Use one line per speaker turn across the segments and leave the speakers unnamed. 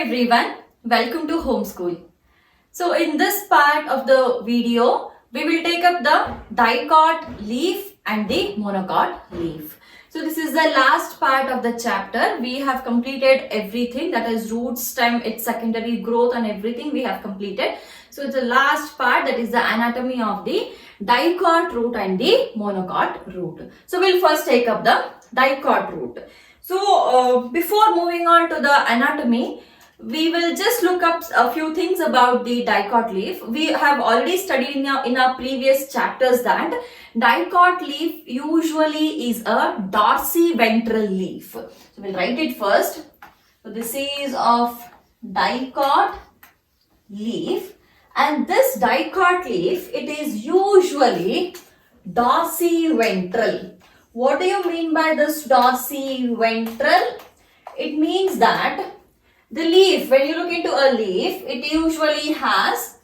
everyone, welcome to Homeschool. So in this part of the video, we will take up the Dicot Leaf and the Monocot Leaf. So this is the last part of the chapter. We have completed everything, that is root, stem, its secondary growth and everything we have completed. So it's the last part, that is the anatomy of the dicot root and the monocot root. So we'll first take up the dicot root. So before moving on to the anatomy, we will just look up a few things about the dicot leaf. We have already studied in our previous chapters that dicot leaf usually is a dorsiventral leaf. So we'll write it first. So this is of dicot leaf, and this dicot leaf, it is usually dorsiventral. What do you mean by this dorsiventral? It means that the leaf, when you look into a leaf, it usually has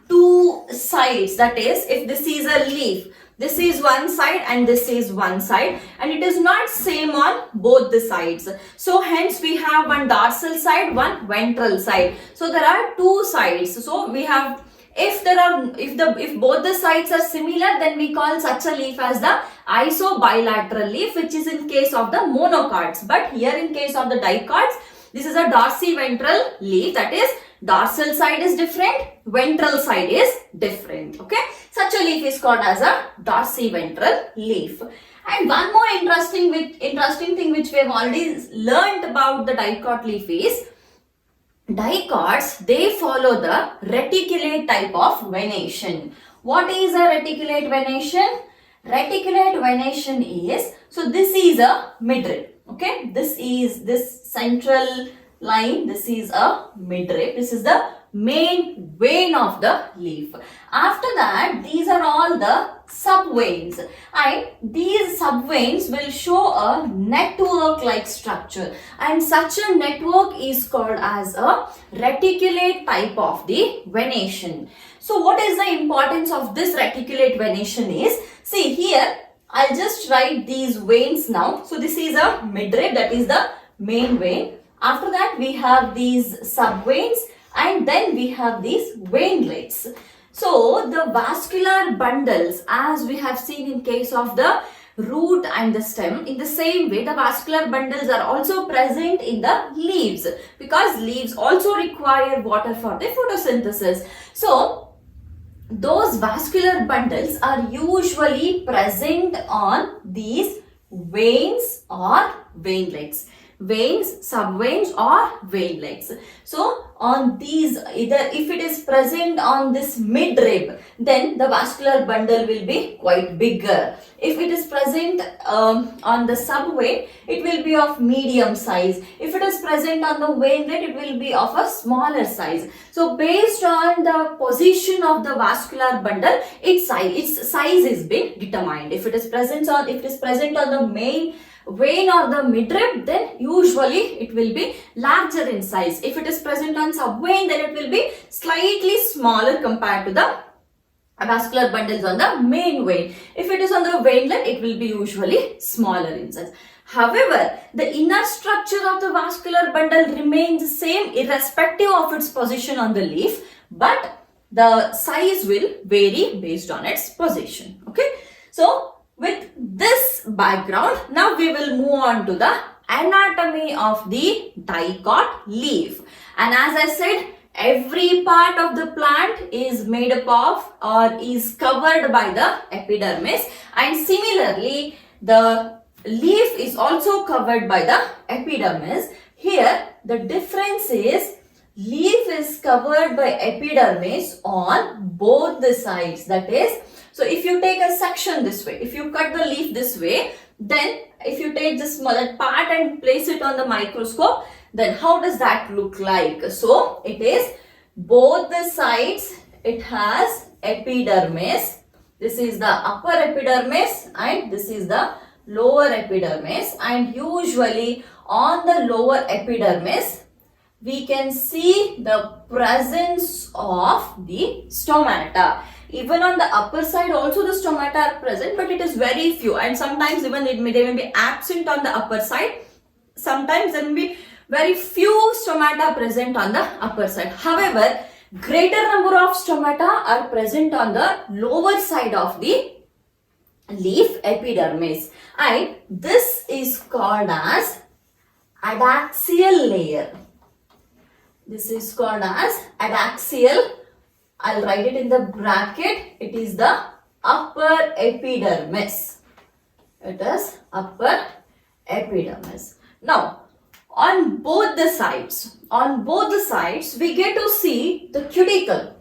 two sides. That is, if this is a leaf, this is one side and this is one side, and it is not same on both the sides. So hence we have one dorsal side, one ventral side. So there are two sides. So we have, if both the sides are similar, then we call such a leaf as the isobilateral leaf, which is in case of the monocots. But here in case of the dicots, this is a dorsiventral leaf, that is dorsal side is different, ventral side is different. Okay, such a leaf is called as a dorsiventral leaf. And one more interesting thing which we have already learnt about the dicot leaf is dicots, they follow the reticulate type of venation. What is a reticulate venation? Reticulate venation is, so this is a midrib. Okay, this is this central line, this is a midrib, this is the main vein of the leaf. After that, these are all the subveins, and these subveins will show a network like structure, and such a network is called as a reticulate type of the venation. So what is the importance of this reticulate venation is, see here, I'll just write these veins now. So this is a midrib, that is the main vein. After that we have these subveins, and then we have these veinlets. So the vascular bundles, as we have seen in case of the root and the stem, in the same way the vascular bundles are also present in the leaves, because leaves also require water for the photosynthesis. So those vascular bundles are usually present on these veins or veinlets. Veins, subveins or veinlets. So on these, either if it is present on this midrib, then the vascular bundle will be quite bigger. If it is present on the subvein, it will be of medium size. If it is present on the veinlet, it will be of a smaller size. So based on the position of the vascular bundle, its size is being determined. If it is present on the main vein or the midrib, then usually it will be larger in size. If it is present on subvein, then it will be slightly smaller compared to the vascular bundles on the main vein. If it is on the veinlet, it will be usually smaller in size. However, the inner structure of the vascular bundle remains same irrespective of its position on the leaf, but the size will vary based on its position. Okay, so with this background, now we will move on to the anatomy of the dicot leaf. And as I said, every part of the plant is made up of or is covered by the epidermis, and similarly the leaf is also covered by the epidermis. Here the difference is leaf is covered by epidermis on both the sides. That is, so if you take a section this way, if you cut the leaf this way, then if you take this smaller part and place it on the microscope, then how does that look like? So it is both the sides, it has epidermis. This is the upper epidermis and this is the lower epidermis, and usually on the lower epidermis we can see the presence of the stomata. Even on the upper side also the stomata are present, but it is very few, and sometimes even they may be absent on the upper side. Sometimes there may be very few stomata present on the upper side. However, greater number of stomata are present on the lower side of the leaf epidermis, and this is called as adaxial layer. This is called as adaxial. I'll write it in the bracket. It is the upper epidermis. It is upper epidermis. Now, on both the sides, we get to see the cuticle.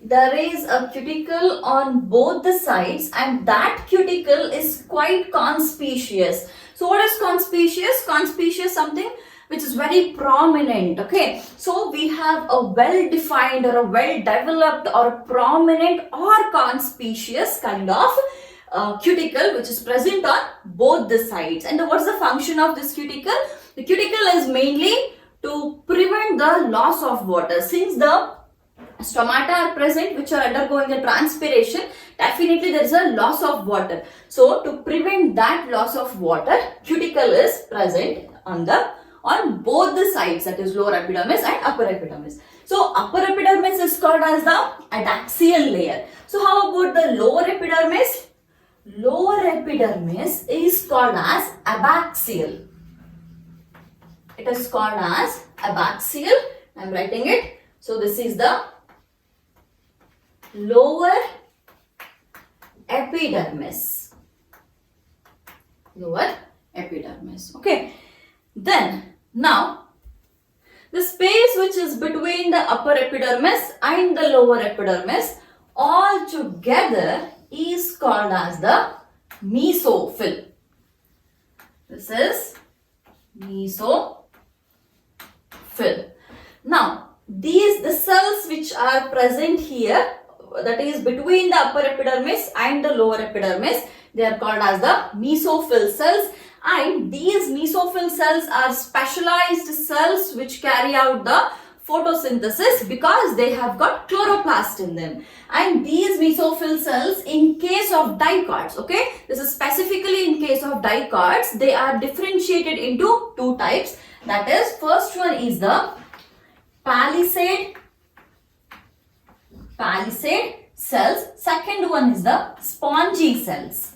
There is a cuticle on both the sides, and that cuticle is quite conspicuous. So what is conspicuous? Conspicuous, something which is very prominent. Okay, so we have a well defined or a well developed or prominent or conspicuous kind of cuticle which is present on both the sides. And what's the function of this cuticle? The cuticle is mainly to prevent the loss of water. Since the stomata are present which are undergoing a transpiration, definitely there is a loss of water. So to prevent that loss of water, cuticle is present on both the sides, that is lower epidermis and upper epidermis. So upper epidermis is called as the adaxial layer. So how about the lower epidermis? Lower epidermis is called as abaxial. It is called as abaxial. I am writing it. So this is the lower epidermis. Lower epidermis. Okay. Then now the space which is between the upper epidermis and the lower epidermis all together is called as the mesophyll. This is mesophyll. Now the cells which are present here, that is between the upper epidermis and the lower epidermis, they are called as the mesophyll cells. And these mesophyll cells are specialized cells which carry out the photosynthesis because they have got chloroplast in them. And these mesophyll cells, in case of dicots, okay, this is specifically in case of dicots, they are differentiated into two types. That is, first one is the palisade cells. Second one is the spongy cells.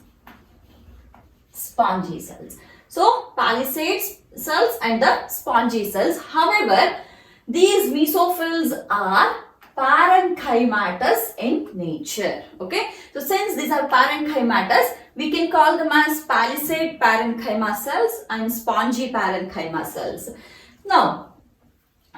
Spongy cells. So palisade cells and the spongy cells. However, these mesophylls are parenchymatous in nature. Okay. So since these are parenchymatous, we can call them as palisade parenchyma cells and spongy parenchyma cells. Now,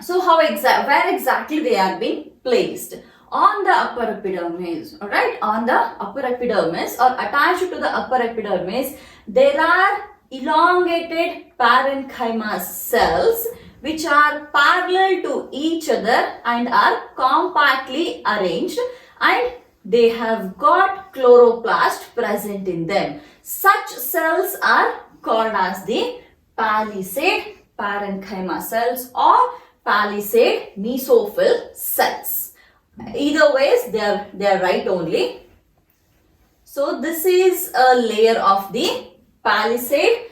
so where exactly they are being placed? On the upper epidermis, alright, on the upper epidermis or attached to the upper epidermis, there are elongated parenchyma cells which are parallel to each other and are compactly arranged, and they have got chloroplast present in them. Such cells are called as the palisade parenchyma cells or palisade mesophyll cells. Either ways, they are right only. So this is a layer of the palisade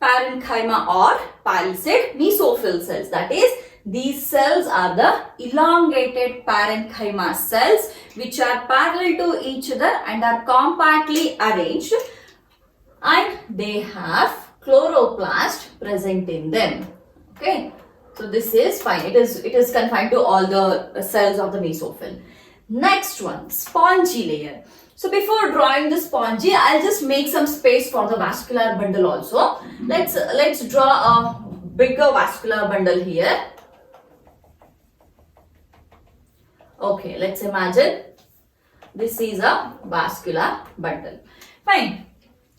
parenchyma or palisade mesophyll cells. That is, these cells are the elongated parenchyma cells which are parallel to each other and are compactly arranged, and they have chloroplast present in them. Okay. So this is fine. It is confined to all the cells of the mesophyll. Next one, spongy layer. So before drawing the spongy, I'll just make some space for the vascular bundle also. Let's draw a bigger vascular bundle here. Okay, let's imagine this is a vascular bundle. Fine.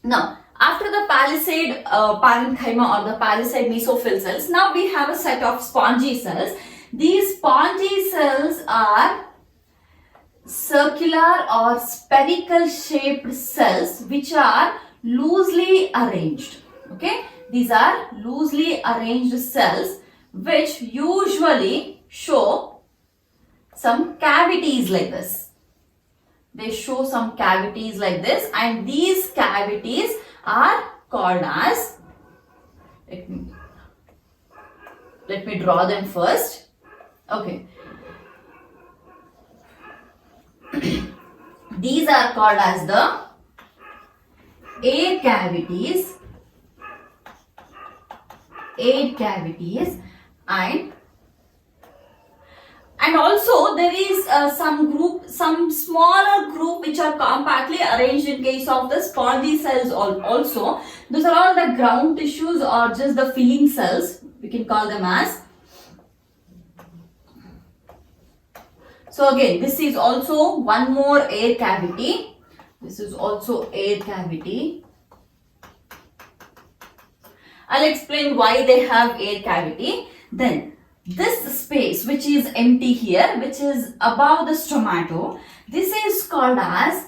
Now, after the palisade parenchyma or the palisade mesophyll cells, now we have a set of spongy cells. These spongy cells are circular or spherical shaped cells which are loosely arranged. Okay, these are loosely arranged cells which usually show some cavities like this. They show some cavities like this, and these cavities are called as, let me draw them first. Okay. These are called as the air cavities, and also there is some smaller group which are compactly arranged in case of the spongy cells also. Those are all the ground tissues or just the filling cells, we can call them as. So again, this is also one more air cavity. This is also air cavity. I'll explain why they have air cavity. Then this space which is empty here, which is above the stomato, this is called as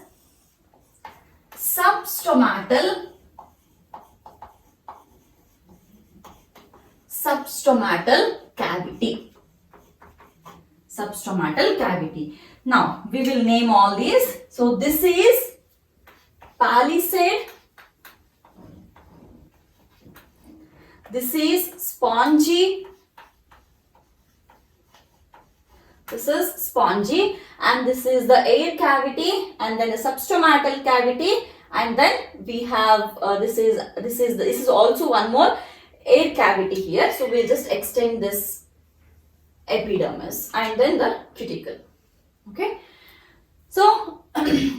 substomatal cavity. Substomatal cavity. Now we will name all these. So this is palisade, this is spongy, and this is the air cavity, and then the substomatal cavity, and then we have this is also one more air cavity here. So we'll just extend this epidermis and then the cuticle. Okay. So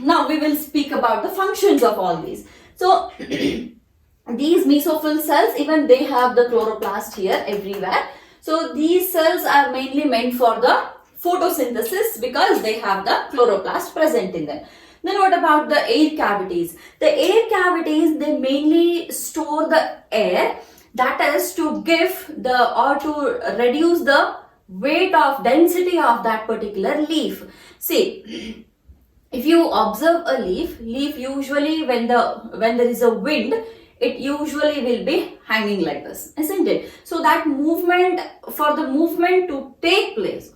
now we will speak about the functions of all these. So these mesophyll cells, even they have the chloroplast here everywhere. So these cells are mainly meant for the photosynthesis because they have the chloroplast present in them. Then what about the air cavities? The air cavities, they mainly store the air, that is to give or to reduce the weight of density of that particular leaf. See, if you observe a leaf usually when there is a wind, it usually will be hanging like this, isn't it? So that movement, for the movement to take place,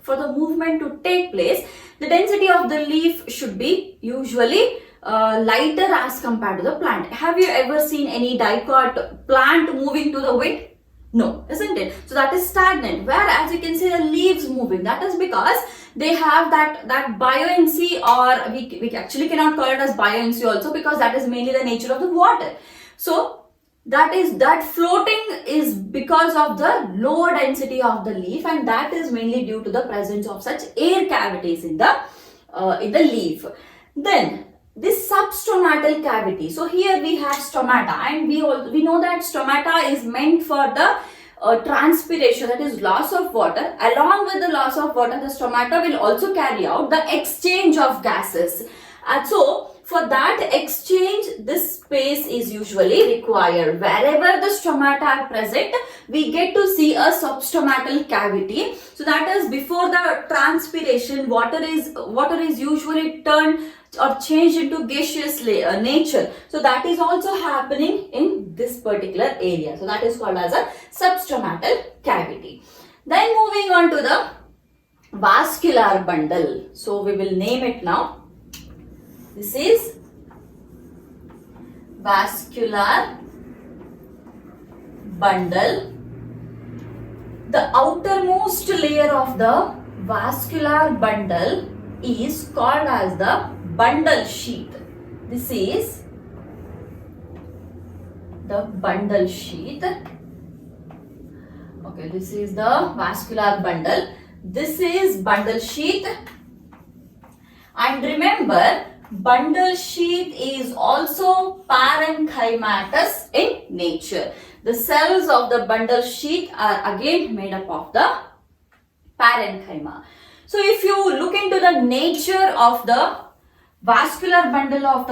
the density of the leaf should be usually lighter as compared to the plant. Have you ever seen any dicot plant moving to the wind? No, isn't it? So that is stagnant. Whereas you can see the leaves moving. That is because they have that buoyancy, or we actually cannot call it as buoyancy also, because that is mainly the nature of the water. So that floating is because of the lower density of the leaf, and that is mainly due to the presence of such air cavities in the leaf. Then this substomatal cavity. So here we have stomata, and we know that stomata is meant for the transpiration, that is loss of water. Along with the loss of water, the stomata will also carry out the exchange of gases. And so for that exchange, this space is usually required. Wherever the stomata are present, we get to see a substomatal cavity. So that is before the transpiration, water is usually turned or changed into gaseous nature. So that is also happening in this particular area. So that is called as a substomatal cavity. Then moving on to the vascular bundle. So we will name it now. This is vascular bundle. The outermost layer of the vascular bundle is called as the bundle sheath. This is the bundle sheath. Okay, this is the vascular bundle. This is bundle sheath. And remember, bundle sheath is also parenchymatous in nature. The cells of the bundle sheath are again made up of the parenchyma. So if you look into the nature of the vascular bundle of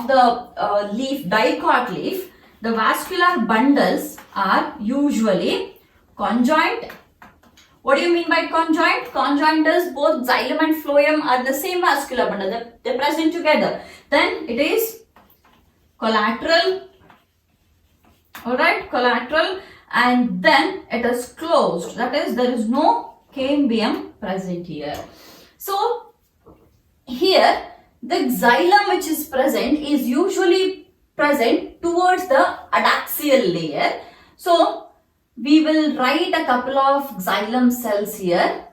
the leaf, dicot leaf, the vascular bundles are usually conjoint. What do you mean by conjoint? Conjoint is both xylem and phloem are the same vascular bundle. They're present together. Then it is collateral. Alright, collateral, and then it is closed. That is, there is no cambium present here. So here the xylem which is present is usually present towards the adaxial layer. So we will write a couple of xylem cells here.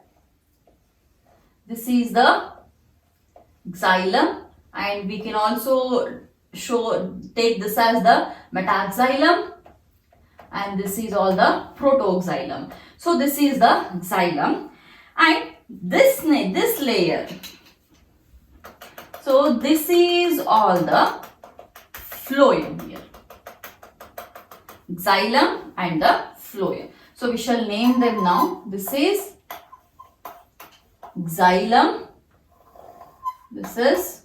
This is the xylem, and we can also take this as the metaxylem, and this is all the protoxylem. So this is the xylem, and this layer. So this is all the phloem here. Xylem and the phloem. So we shall name them now. This is xylem. This is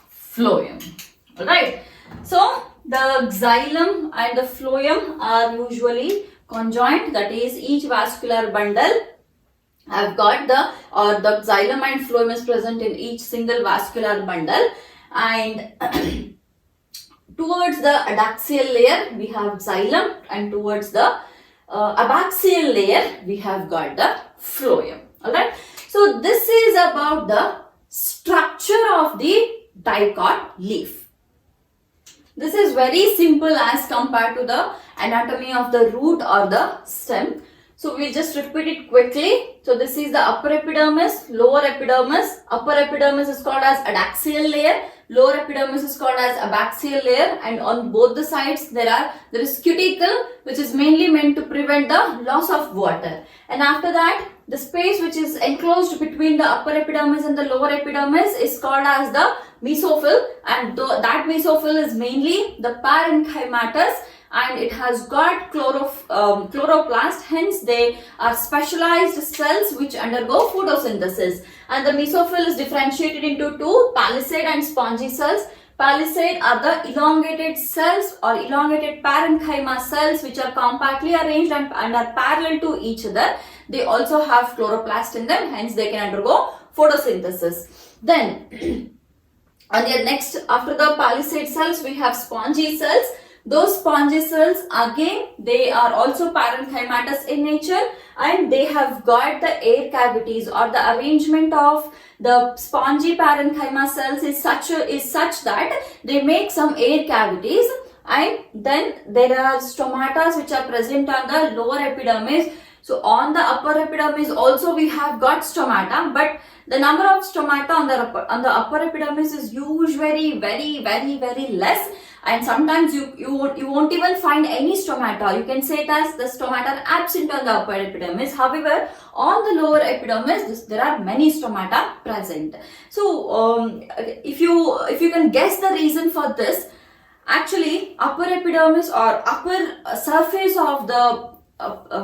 phloem. Alright. So the xylem and the phloem are usually conjoined, that is each vascular bundle have got the xylem and phloem is present in each single vascular bundle, and towards the adaxial layer we have xylem, and towards the abaxial layer we have got the phloem. Alright. So this is about the structure of the dicot leaf. This is very simple as compared to the anatomy of the root or the stem. So we'll just repeat it quickly. So this is the upper epidermis, lower epidermis. Upper epidermis is called as adaxial layer. Lower epidermis is called as abaxial layer, and on both the sides there is cuticle, which is mainly meant to prevent the loss of water. And after that, the space which is enclosed between the upper epidermis and the lower epidermis is called as the mesophyll, and that mesophyll is mainly the parenchymatous, and it has got chloroplast, hence they are specialized cells which undergo photosynthesis. And the mesophyll is differentiated into two, palisade and spongy cells. Palisade are the elongated cells or elongated parenchyma cells which are compactly arranged and are parallel to each other. They also have chloroplast in them, hence they can undergo photosynthesis. Then on the next, after the palisade cells, we have spongy cells. Those spongy cells, again, they are also parenchymatous in nature, and they have got the air cavities, or the arrangement of the spongy parenchyma cells is such that they make some air cavities, and then there are stomata which are present on the lower epidermis. So on the upper epidermis also we have got stomata, but the number of stomata on the upper epidermis is usually very less, and sometimes you won't even find any stomata. You can say it as the stomata are absent on the upper epidermis. However, on the lower epidermis there are many stomata present. So if you can guess the reason for this, actually upper epidermis or upper surface of the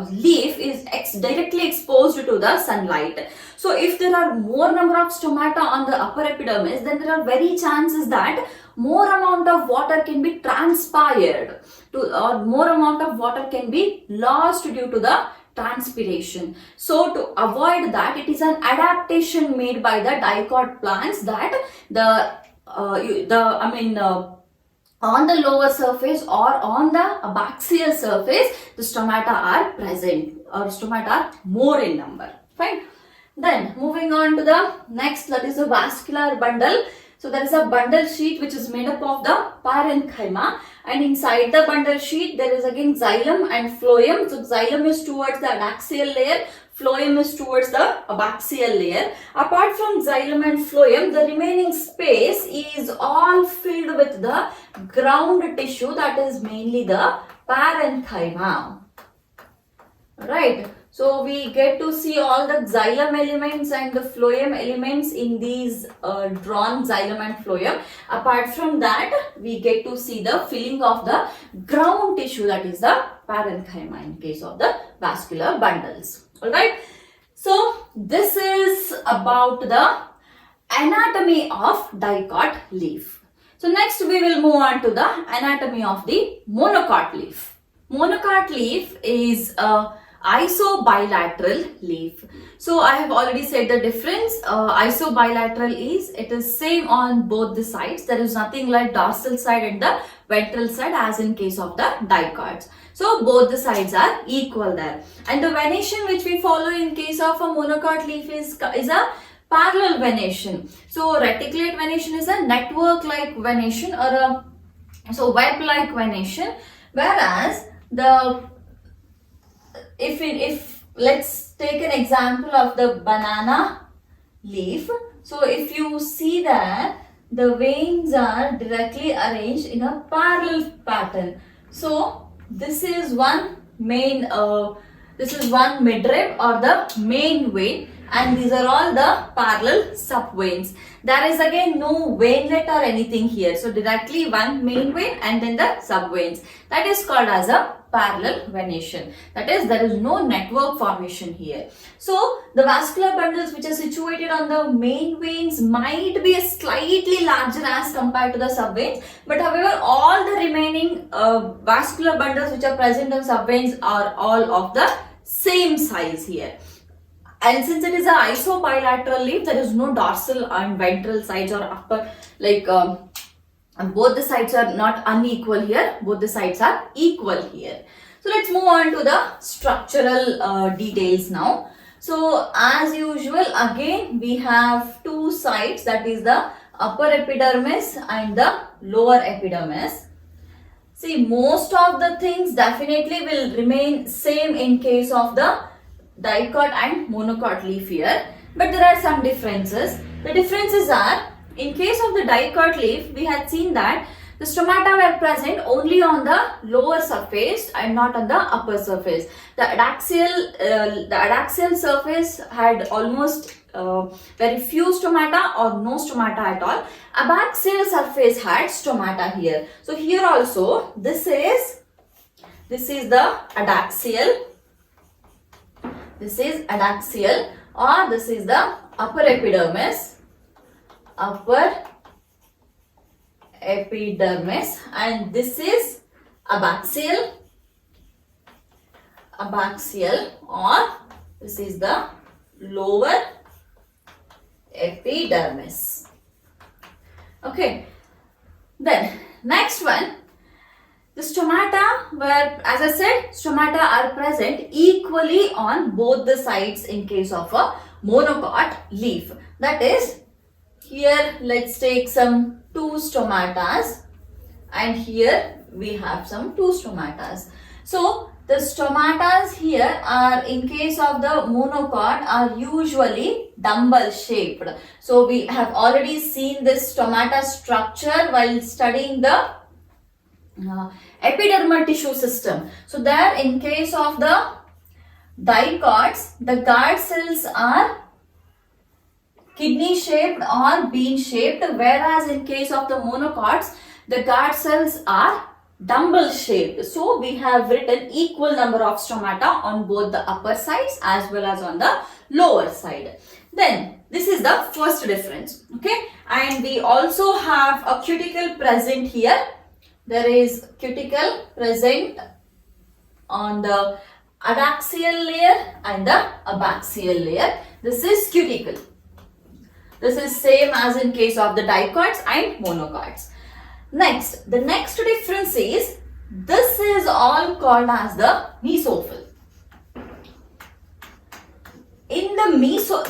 leaf is directly exposed to the sunlight. So if there are more number of stomata on the upper epidermis, then there are very chances that more amount of water can be transpired or more amount of water can be lost due to the transpiration. So to avoid that, it is an adaptation made by the dicot plants that on the lower surface or on the abaxial surface, the stomata are present, or stomata are more in number. Fine. Then moving on to the next, that is the vascular bundle. So there is a bundle sheet which is made up of the parenchyma, and inside the bundle sheet there is again xylem and phloem. So xylem is towards the adaxial layer, phloem is towards the abaxial layer. Apart from xylem and phloem, the remaining space is all filled with the ground tissue, that is mainly the parenchyma. Right. So we get to see all the xylem elements and the phloem elements in these drawn xylem and phloem. Apart from that, we get to see the filling of the ground tissue, that is the parenchyma in case of the vascular bundles. Alright. So this is about the anatomy of dicot leaf. So next we will move on to the anatomy of the monocot leaf. Monocot leaf is a isobilateral leaf. So I have already said the difference. Isobilateral is, it is same on both the sides. There is nothing like dorsal side and the ventral side as in case of the dicots. So both the sides are equal there. And the venation which we follow in case of a monocot leaf is a parallel venation. So reticulate venation is a network like venation or a web like venation, whereas the if let's take an example of the banana leaf. So if you see that the veins are directly arranged in a parallel pattern. So this is one main midrib or the main vein, and these are all the parallel subveins. There is again no veinlet or anything here. So directly one main vein and then the subveins. That is called as a parallel venation. That is, there is no network formation here. So the vascular bundles which are situated on the main veins might be slightly larger as compared to the subveins, but however all the remaining vascular bundles which are present on subveins are all of the same size here. And since it is an isobilateral leaf, there is no dorsal and ventral sides or upper, like both the sides are not unequal here, both the sides are equal here. So let's move on to the structural details now. So as usual, again we have two sides, that is the upper epidermis and the lower epidermis. See, most of the things definitely will remain same in case of the dicot and monocot leaf here, but there are some differences. The differences are, in case of the dicot leaf, we had seen that the stomata were present only on the lower surface and not on the upper surface. The adaxial surface had almost very few stomata or no stomata at all. Abaxial surface had stomata here. So here also this is the adaxial. This is adaxial, or this is the upper epidermis. Upper epidermis, and this is abaxial, or this is the lower epidermis. Okay, then next one, the stomata were, as I said, stomata are present equally on both the sides in case of a monocot leaf. That is, here let's take some 2 stomatas, and here we have some 2 stomatas. So the stomatas here are, in case of the monocot, are usually dumbbell shaped. So we have already seen this stomata structure while studying the epidermal tissue system. So there, in case of the dicots, the guard cells are kidney shaped or bean shaped, whereas in case of the monocots, the guard cells are dumbbell shaped. So we have written equal number of stomata on both the upper sides as well as on the lower side. Then this is the first difference. Okay, and we also have a cuticle present here. There is cuticle present on the adaxial layer and the abaxial layer. This is cuticle. This is same as in case of the dicots and monocots. Next, the next difference is, this is all called as the mesophyll. In the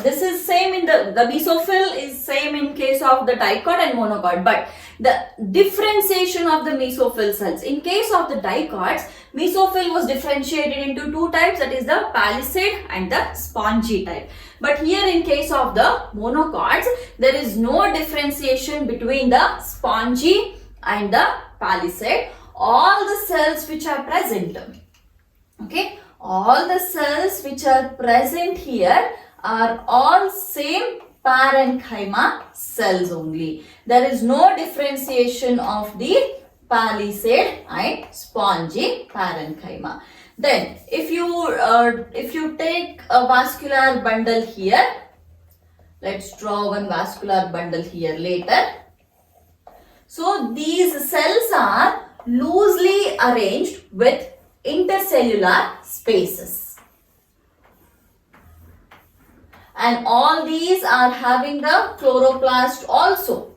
this is same in the mesophyll is same in case of the dicot and monocot, but the differentiation of the mesophyll cells. In case of the dicots, mesophyll was differentiated into 2 types, that is the palisade and the spongy type. But here in case of the monocots, there is no differentiation between the spongy and the palisade. All the cells which are present, okay, all the cells which are present here are all same parenchyma cells only. There is no differentiation of the palisade and spongy parenchyma. Then if you take a vascular bundle here, let's draw one vascular bundle here later. So these cells are loosely arranged with intercellular spaces, and all these are having the chloroplast also,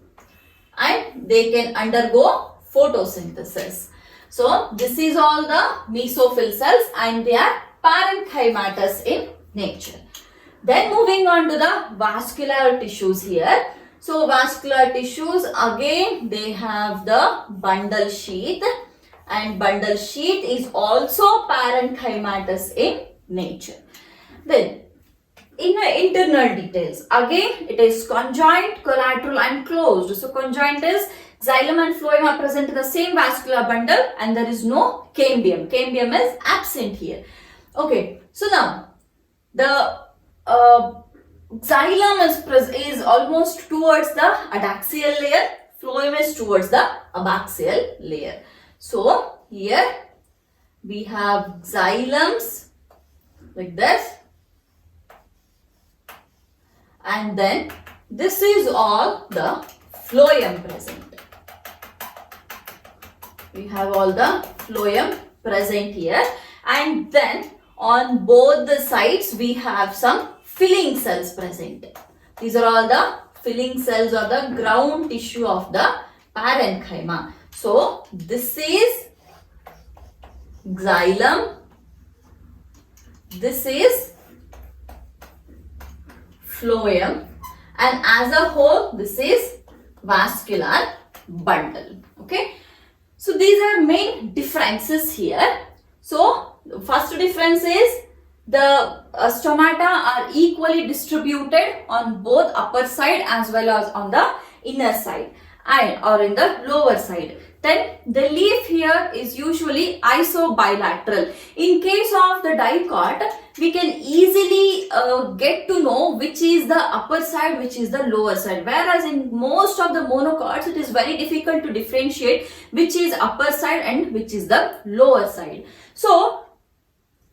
and they can undergo photosynthesis. So this is all the mesophyll cells, and they are parenchymatous in nature. Then moving on to the vascular tissues here. So vascular tissues, again they have the bundle sheath, and bundle sheath is also parenchymatous in nature. Then, in the internal details, again it is conjoint, collateral and closed. So conjoint is xylem and phloem are present in the same vascular bundle and there is no cambium. Cambium is absent here. Okay, so now the xylem is almost towards the adaxial layer, phloem is towards the abaxial layer. So here we have xylems like this. And then this is all the phloem present. We have all the phloem present here. And then on both the sides we have some filling cells present. These are all the filling cells or the ground tissue of the parenchyma. So this is xylem. This is phloem, and as a whole this is vascular bundle. Okay, so these are main differences here. So the first difference is the stomata are equally distributed on both upper side as well as on the inner side or in the lower side. Then the leaf here is usually isobilateral. In case of the dicot, we can easily get to know which is the upper side, which is the lower side. Whereas in most of the monocots, it is very difficult to differentiate which is upper side and which is the lower side. So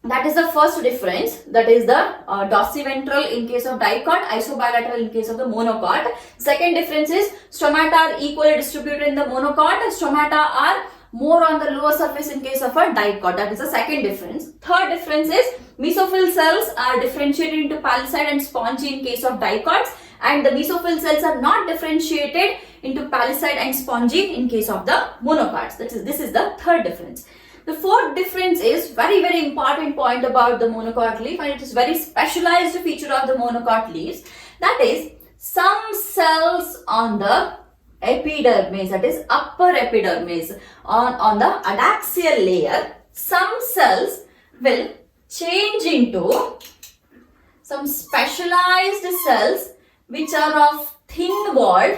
that is the first difference, that is the dorsiventral in case of dicot, isobilateral in case of the monocot. Second difference is stomata are equally distributed in the monocot, stomata are more on the lower surface in case of a dicot. That is the second difference. Third difference is mesophyll cells are differentiated into palisade and spongy in case of dicots, and the mesophyll cells are not differentiated into palisade and spongy in case of the monocots. This is the third difference. The fourth difference is very important point about the monocot leaf, and it is very specialized feature of the monocot leaves. That is, some cells on the epidermis, that is upper epidermis, on the adaxial layer, some cells will change into some specialized cells which are of thin walled,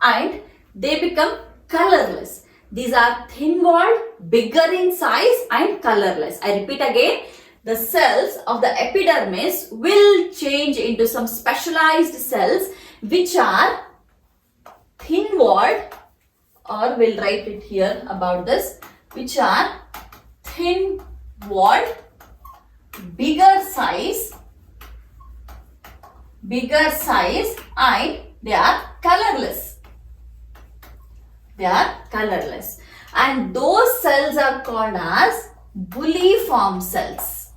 and they become colorless. These are thin walled, bigger in size and colorless. I repeat again, the cells of the epidermis will change into some specialized cells which are thin walled, or we'll write it here about this, which are thin walled, bigger size and they are colorless. And those cells are called as Bulliform cells.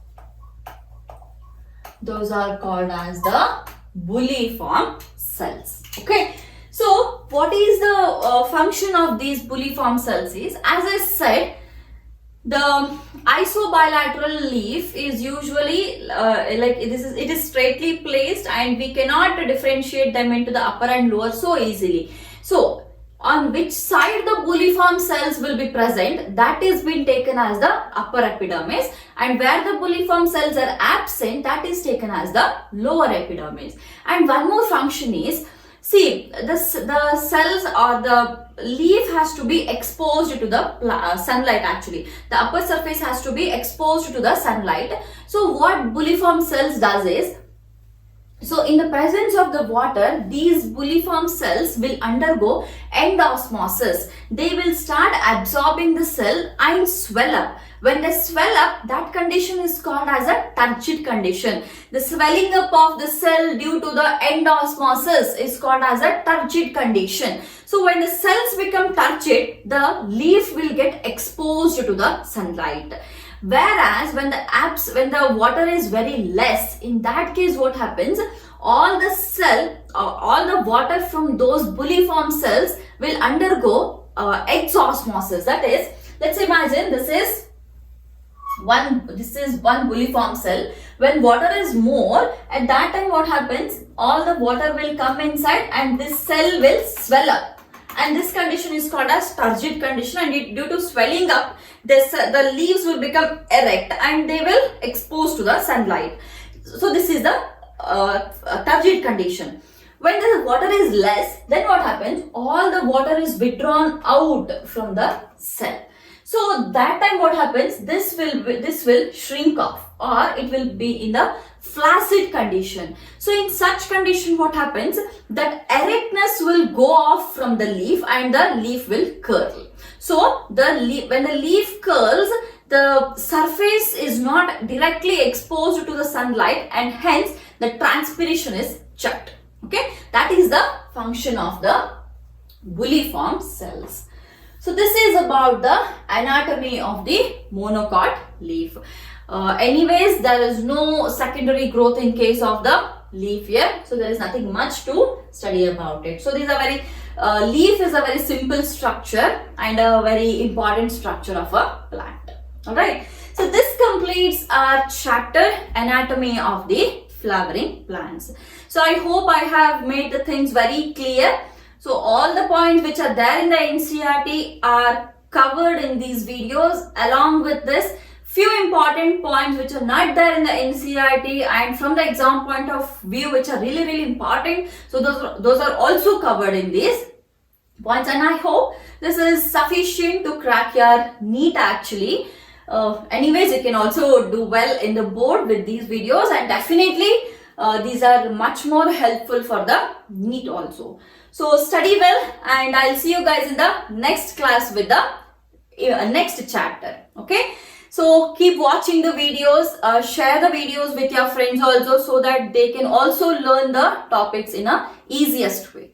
Those are called as the Bulliform cells. Okay. So what is the function of these Bulliform cells is, as I said, the isobilateral leaf is usually it is straightly placed and we cannot differentiate them into the upper and lower so easily. So on which side the Bulliform cells will be present, that is being taken as the upper epidermis, and where the Bulliform cells are absent, that is taken as the lower epidermis. And one more function is, see, the cells or the leaf has to be exposed to the sunlight actually. The upper surface has to be exposed to the sunlight. So what Bulliform cells does is, so in the presence of the water, these Bulliform cells will undergo endosmosis. They will start absorbing the cell and swell up. When they swell up, that condition is called as a turgid condition. The swelling up of the cell due to the endosmosis is called as a turgid condition. So when the cells become turgid, the leaf will get exposed to the sunlight. Whereas when the water is very less, in that case what happens, all the water from those Bulliform cells will undergo exosmosis. That is, let's imagine this is one Bulliform cell. When water is more, at that time what happens, all the water will come inside and this cell will swell up. and this condition is called as turgid condition, and due to swelling up, the leaves will become erect and they will expose to the sunlight. So this is the turgid condition. When the water is less, then what happens? All the water is withdrawn out from the cell. So that time what happens? This will shrink off, or it will be in the flaccid condition. So in such condition what happens? That erectness will go off from the leaf and the leaf will curl. So when the leaf curls, the surface is not directly exposed to the sunlight, and hence the transpiration is checked. Okay, that is the function of the bulliform cells. So this is about the anatomy of the monocot leaf. Anyways, there is no secondary growth in case of the leaf here, so there is nothing much to study about it. So these are very leaf is a very simple structure and a very important structure of a plant. All right. So this completes our chapter anatomy of the flowering plants. So I hope I have made the things very clear. So all the points which are there in the NCERT are covered in these videos. Along with this, few important points which are not there in the NCERT and from the exam point of view which are really important. So those are also covered in these points, and I hope this is sufficient to crack your NEET actually. Anyways, you can also do well in the board with these videos, and definitely these are much more helpful for the NEET also. So study well, and I'll see you guys in the next class with the next chapter. Okay. So keep watching the videos, share the videos with your friends also, so that they can also learn the topics in a easiest way.